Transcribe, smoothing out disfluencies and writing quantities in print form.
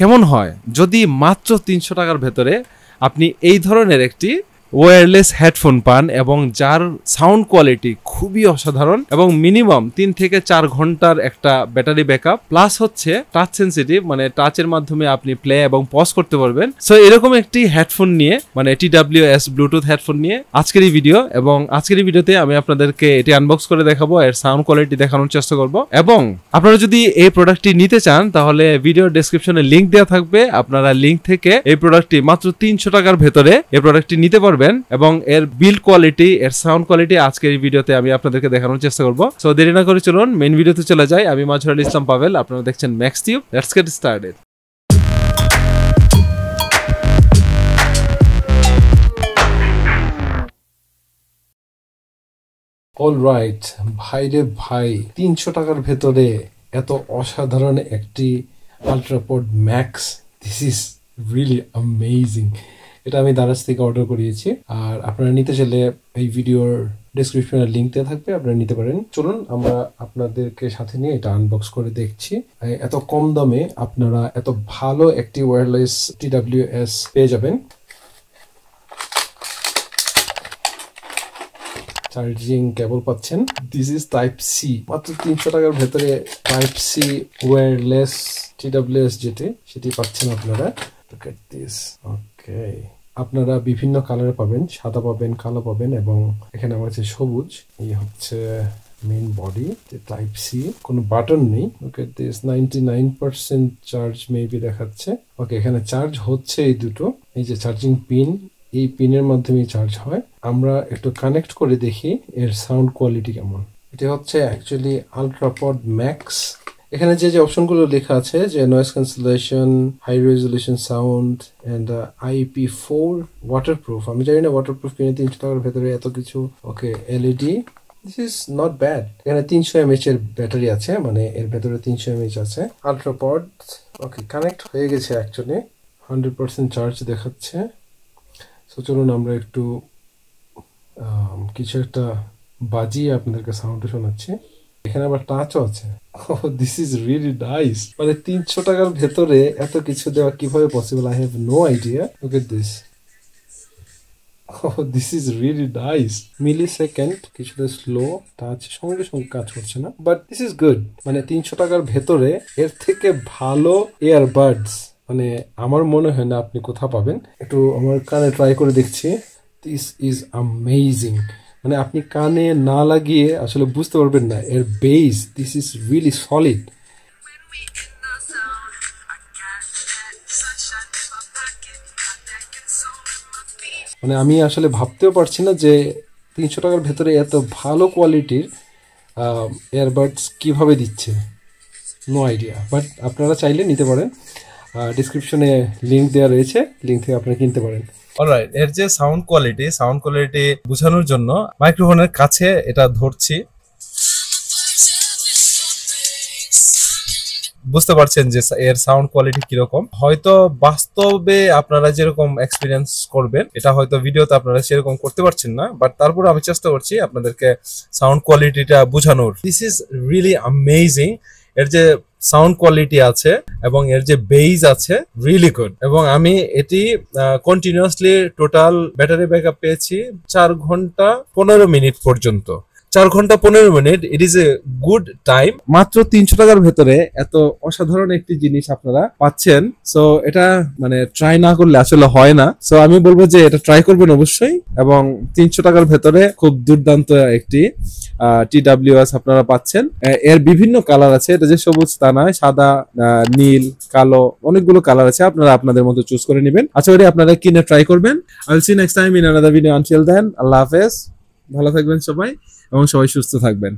কেমন হয় যদি মাত্র 300 টাকার ভেতরে আপনি এই ধরনের একটি ওয়্যারলেস হেডফোন পান এবং যার সাউন্ড কোয়ালিটি খুবই অসাধারণ এবং মিনিমাম 3 থেকে 4 ঘন্টার একটা ব্যাটারি ব্যাকআপ প্লাস হচ্ছে টাচ সেন্সিটিভ, মানে টাচের মাধ্যমে আপনি প্লে এবং পজ করতে পারবেন। সো এরকম একটি হেডফোন নিয়ে, মানে TWS ব্লুটুথ হেডফোন নিয়ে আজকের এই ভিডিও, এবং আজকের এই ভিডিওতে আমি আপনাদেরকে এটি আনবক্স করে দেখাবো, এর সাউন্ড কোয়ালিটি দেখানোর চেষ্টা করব। এবং আপনারা যদি এই প্রোডাক্টটি নিতে চান তাহলে ভিডিওর ডেসক্রিপশনে লিংক দেওয়া থাকবে, আপনারা লিংক থেকে এই প্রোডাক্টটি মাত্র 300 টাকার ভেতরে এই প্রোডাক্টটি নিতে পারবেন এবং এর বিল্ড কোয়ালিটি, এর সাউন্ড কোয়ালিটি আজকের এই ভিডিওতে আমি আপনাদেরকে দেখানোর চেষ্টা করব। সো দেরি না করে চলুন মেইন ভিডিওতে চলে যাই। আমি মাজহারুল ইসলাম পাভেল, আপনারা দেখছেন Max Tube. Let's get started. Alright ভাইরে ভাই, 300 টাকার ভেতরে এত অসাধারণ একটি Ultrapod Max, this is really amazing. এটা আমি দারাজ থেকে অর্ডার করিয়েছি, আর আপনারা নিতে চাইলে এই ভিডিওর ডেসক্রিপশনে লিংক দেওয়া থাকবে, আপনারা নিতে পারেন। চলুন আমরা আপনাদেরকে সাথে নিয়ে এটা আনবক্স করে দেখছি। এত কম দামে আপনারা এত ভালো একটি ওয়্যারলেস TWS পেয়ে যাবেন। চার্জিং কেবল পাচ্ছেন, দিস ইজ টাইপ সি, মাত্র 300 টাকার ভেতরে টাইপ সি ওয়্যারলেস TWS সেটি পাচ্ছেন আপনারা। Look at this. ওকে, আপনারা বিভিন্ন কালার পাবেন, সাদা পাবেন, কালো পাবেন, এবং এখানে আমার কাছে সবুজ। এই হচ্ছে মেইন বডি, টাইপ সি, কোনো বাটন নেই। ওকে, দিস 99% চার্জ মেবি দেখাচ্ছে। ওকে, এখানে চার্জ হচ্ছে এই দুটো, এই যে চার্জিং পিন, এই পিনের মাধ্যমে চার্জ হয়। আমরা একটু কানেক্ট করে দেখি এর সাউন্ড কোয়ালিটি কেমন। এটা হচ্ছে অ্যাকচুয়ালি আল্ট্রাপড ম্যাক্স। এখানে যে অপশনগুলো লেখা আছে, যে noise cancellation, high resolution sound and IP4 waterproof. আমি জানি না ওয়াটারপ্রুফ কিনে 300 টাকার ভেতরে এত কিছু। ওকে, LED, this is not bad. এখানে 300 mAh এর ব্যাটারি আছে, মানে এর ভেতরে 300 mAh আছে। আল্ট্রাপড, ওকে, কানেক্ট হয়ে গেছে অ্যাকচুয়ালি, 100% চার্জ দেখাচ্ছে। সো চলুন আমরা একটু কিছু একটা বাজিয়ে আপনাদেরকে সাউন্ড শোনাচ্ছি। এখানে আবার টাচও আছে। This is really nice. মানে 300 টাকার ভেতরে এত কিছু দেওয়া কিভাবে possible, I have no idea. Look at this, this is really nice. Millisecond কিছুটা স্লো, টাচ সঙ্গে সঙ্গে কাজ করছে না, বাট দিস ইজ গুড। মানে 300 টাকার ভেতরে এর থেকে ভালো ইয়ারবাডস মানে আমার মনে হয় না আপনি কোথাও পাবেন। একটু আমার কানে ট্রাই করে দেখছি। This is amazing. মানে আপনি কানে না লাগিয়ে আসলে বুঝতে পারবেন না এর base. This is really solid. মানে আমি আসলে ভাবতেও পারছি না যে 300 টাকার ভেতরে এত ভালো কোয়ালিটির এয়ারবাডস কিভাবে দিচ্ছে, নো আইডিয়া। বাট আপনারা চাইলে নিতে পারেন, ডিসক্রিপশনে লিংক দেওয়া রয়েছে, লিংক থেকে আপনারা কিনতে পারেন। অলরাইট, এর যে সাউন্ড কোয়ালিটি বোঝানোর জন্য মাইক্রোফোনের কাছে এটা ধরছি। বুঝতে পারছেন যে এর সাউন্ড কোয়ালিটি কিরকম। হয়তো বাস্তবে আপনারা যেরকম এক্সপিরিয়েন্স করবেন, এটা হয়তো ভিডিওতে আপনারা সেরকম করতে পারছেন না, বাট তারপরে আমি চেষ্টা করছি আপনাদেরকে সাউন্ড কোয়ালিটিটা বোঝানোর। This is really amazing. এর যে সাউন্ড কোয়ালিটি আছে এবং এর যে বেস আছে, রিয়েলি গুড। এবং আমি এটি কন্টিনিউয়াসলি টোটাল ব্যাটারি ব্যাকআপ পেয়েছি 4 ঘন্টা 15 মিনিট পর্যন্ত। 4 ঘন্টা 15 minute, it is a good time. মাত্র 300 টাকার ভেতরে এত অসাধারণ একটি জিনিস আপনারা পাচ্ছেন। সো এটা মানে ট্রাই না করলে আসলে হয় না। সো আমি বলবো যে এটা ট্রাই করবেন অবশ্যই। এবং 300 টাকার ভেতরে খুব দুর্দান্ত একটি TWS আপনারা পাচ্ছেন। এর বিভিন্ন কালার আছে, এটা যে সবুজ তা নয়, সাদা, নীল, কালো, অনেকগুলো কালার আছে। আপনারা আপনাদের মতো চুজ করে নেবেন। আশা করি আপনারা কিনে ট্রাই করবেন। I will see next time in another video. Until then, আল্লাহ হাফেজ, ভালো থাকবেন সবাই এবং সবাই সুস্থ থাকবেন।